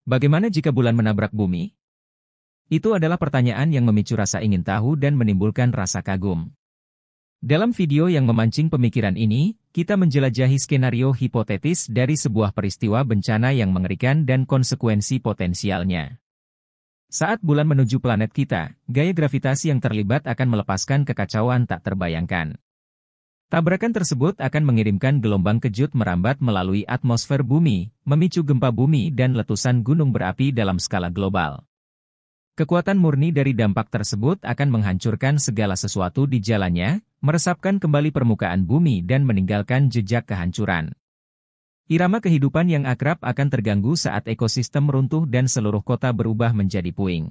Bagaimana jika bulan menabrak bumi? Itu adalah pertanyaan yang memicu rasa ingin tahu dan menimbulkan rasa kagum. Dalam video yang memancing pemikiran ini, kita menjelajahi skenario hipotetis dari sebuah peristiwa bencana yang mengerikan dan konsekuensi potensialnya. Saat bulan menuju planet kita, gaya gravitasi yang terlibat akan melepaskan kekacauan tak terbayangkan. Tabrakan tersebut akan mengirimkan gelombang kejut merambat melalui atmosfer bumi, memicu gempa bumi dan letusan gunung berapi dalam skala global. Kekuatan murni dari dampak tersebut akan menghancurkan segala sesuatu di jalannya, meresapkan kembali permukaan bumi dan meninggalkan jejak kehancuran. Irama kehidupan yang akrab akan terganggu saat ekosistem runtuh dan seluruh kota berubah menjadi puing.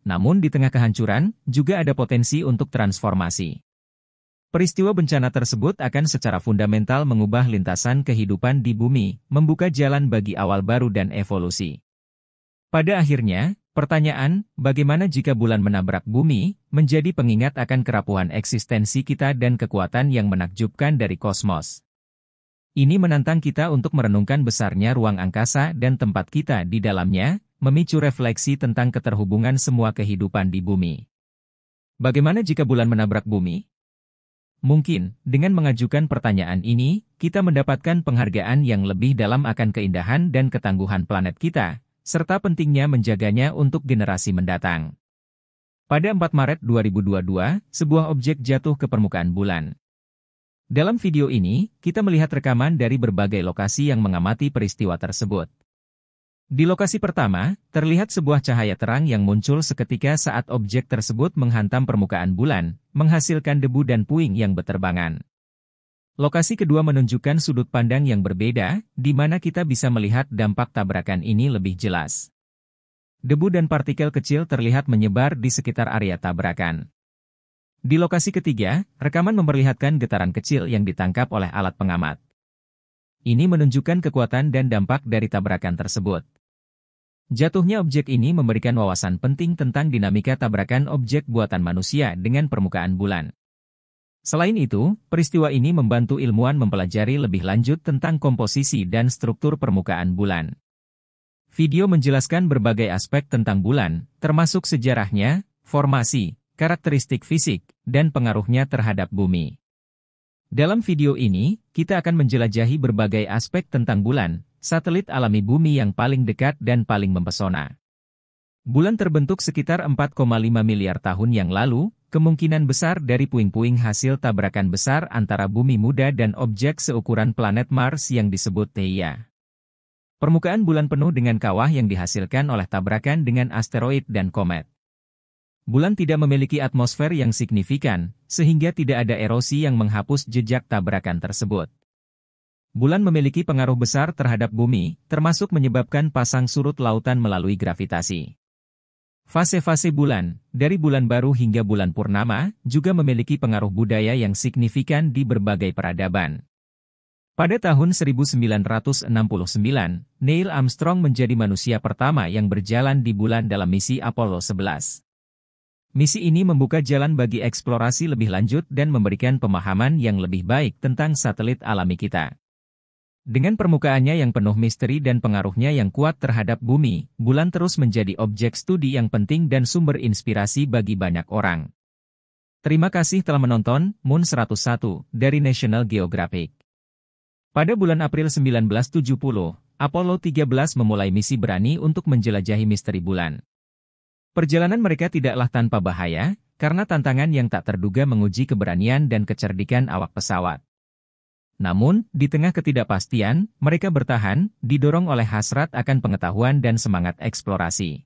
Namun di tengah kehancuran, juga ada potensi untuk transformasi. Peristiwa bencana tersebut akan secara fundamental mengubah lintasan kehidupan di bumi, membuka jalan bagi awal baru dan evolusi. Pada akhirnya, pertanyaan, bagaimana jika bulan menabrak bumi, menjadi pengingat akan kerapuhan eksistensi kita dan kekuatan yang menakjubkan dari kosmos. Ini menantang kita untuk merenungkan besarnya ruang angkasa dan tempat kita di dalamnya, memicu refleksi tentang keterhubungan semua kehidupan di bumi. Bagaimana jika bulan menabrak bumi? Mungkin, dengan mengajukan pertanyaan ini, kita mendapatkan penghargaan yang lebih dalam akan keindahan dan ketangguhan planet kita, serta pentingnya menjaganya untuk generasi mendatang. Pada 4 Maret 2022, sebuah objek jatuh ke permukaan bulan. Dalam video ini, kita melihat rekaman dari berbagai lokasi yang mengamati peristiwa tersebut. Di lokasi pertama, terlihat sebuah cahaya terang yang muncul seketika saat objek tersebut menghantam permukaan bulan, menghasilkan debu dan puing yang berterbangan. Lokasi kedua menunjukkan sudut pandang yang berbeda, di mana kita bisa melihat dampak tabrakan ini lebih jelas. Debu dan partikel kecil terlihat menyebar di sekitar area tabrakan. Di lokasi ketiga, rekaman memperlihatkan getaran kecil yang ditangkap oleh alat pengamat. Ini menunjukkan kekuatan dan dampak dari tabrakan tersebut. Jatuhnya objek ini memberikan wawasan penting tentang dinamika tabrakan objek buatan manusia dengan permukaan bulan. Selain itu, peristiwa ini membantu ilmuwan mempelajari lebih lanjut tentang komposisi dan struktur permukaan bulan. Video menjelaskan berbagai aspek tentang bulan, termasuk sejarahnya, formasi, karakteristik fisik, dan pengaruhnya terhadap bumi. Dalam video ini, kita akan menjelajahi berbagai aspek tentang bulan, satelit alami bumi yang paling dekat dan paling mempesona. Bulan terbentuk sekitar 4,5 miliar tahun yang lalu, kemungkinan besar dari puing-puing hasil tabrakan besar antara bumi muda dan objek seukuran planet Mars yang disebut Theia. Permukaan bulan penuh dengan kawah yang dihasilkan oleh tabrakan dengan asteroid dan komet. Bulan tidak memiliki atmosfer yang signifikan, sehingga tidak ada erosi yang menghapus jejak tabrakan tersebut. Bulan memiliki pengaruh besar terhadap bumi, termasuk menyebabkan pasang surut lautan melalui gravitasi. Fase-fase bulan, dari bulan baru hingga bulan purnama, juga memiliki pengaruh budaya yang signifikan di berbagai peradaban. Pada tahun 1969, Neil Armstrong menjadi manusia pertama yang berjalan di bulan dalam misi Apollo 11. Misi ini membuka jalan bagi eksplorasi lebih lanjut dan memberikan pemahaman yang lebih baik tentang satelit alami kita. Dengan permukaannya yang penuh misteri dan pengaruhnya yang kuat terhadap bumi, bulan terus menjadi objek studi yang penting dan sumber inspirasi bagi banyak orang. Terima kasih telah menonton Moon 101 dari National Geographic. Pada bulan April 1970, Apollo 13 memulai misi berani untuk menjelajahi misteri bulan. Perjalanan mereka tidaklah tanpa bahaya, karena tantangan yang tak terduga menguji keberanian dan kecerdikan awak pesawat. Namun, di tengah ketidakpastian, mereka bertahan, didorong oleh hasrat akan pengetahuan dan semangat eksplorasi.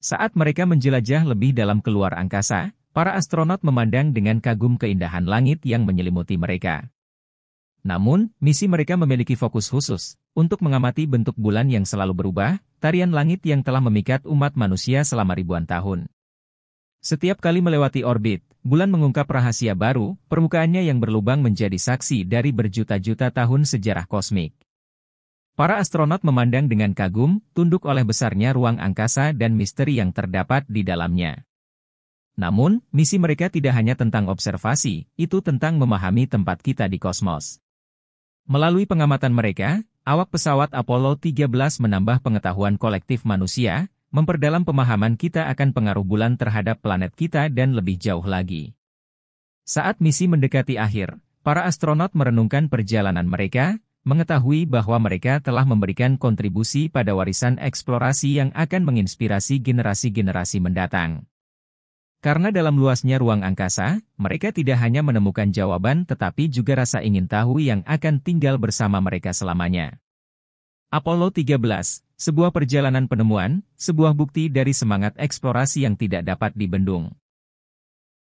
Saat mereka menjelajah lebih dalam keluar angkasa, para astronot memandang dengan kagum keindahan langit yang menyelimuti mereka. Namun, misi mereka memiliki fokus khusus, untuk mengamati bentuk bulan yang selalu berubah, tarian langit yang telah memikat umat manusia selama ribuan tahun. Setiap kali melewati orbit, bulan mengungkap rahasia baru, permukaannya yang berlubang menjadi saksi dari berjuta-juta tahun sejarah kosmik. Para astronot memandang dengan kagum, tunduk oleh besarnya ruang angkasa dan misteri yang terdapat di dalamnya. Namun, misi mereka tidak hanya tentang observasi, itu tentang memahami tempat kita di kosmos. Melalui pengamatan mereka, Awak pesawat Apollo 13 menambah pengetahuan kolektif manusia, memperdalam pemahaman kita akan pengaruh bulan terhadap planet kita dan lebih jauh lagi. Saat misi mendekati akhir, para astronot merenungkan perjalanan mereka, mengetahui bahwa mereka telah memberikan kontribusi pada warisan eksplorasi yang akan menginspirasi generasi-generasi mendatang. Karena dalam luasnya ruang angkasa, mereka tidak hanya menemukan jawaban tetapi juga rasa ingin tahu yang akan tinggal bersama mereka selamanya. Apollo 13, sebuah perjalanan penemuan, sebuah bukti dari semangat eksplorasi yang tidak dapat dibendung.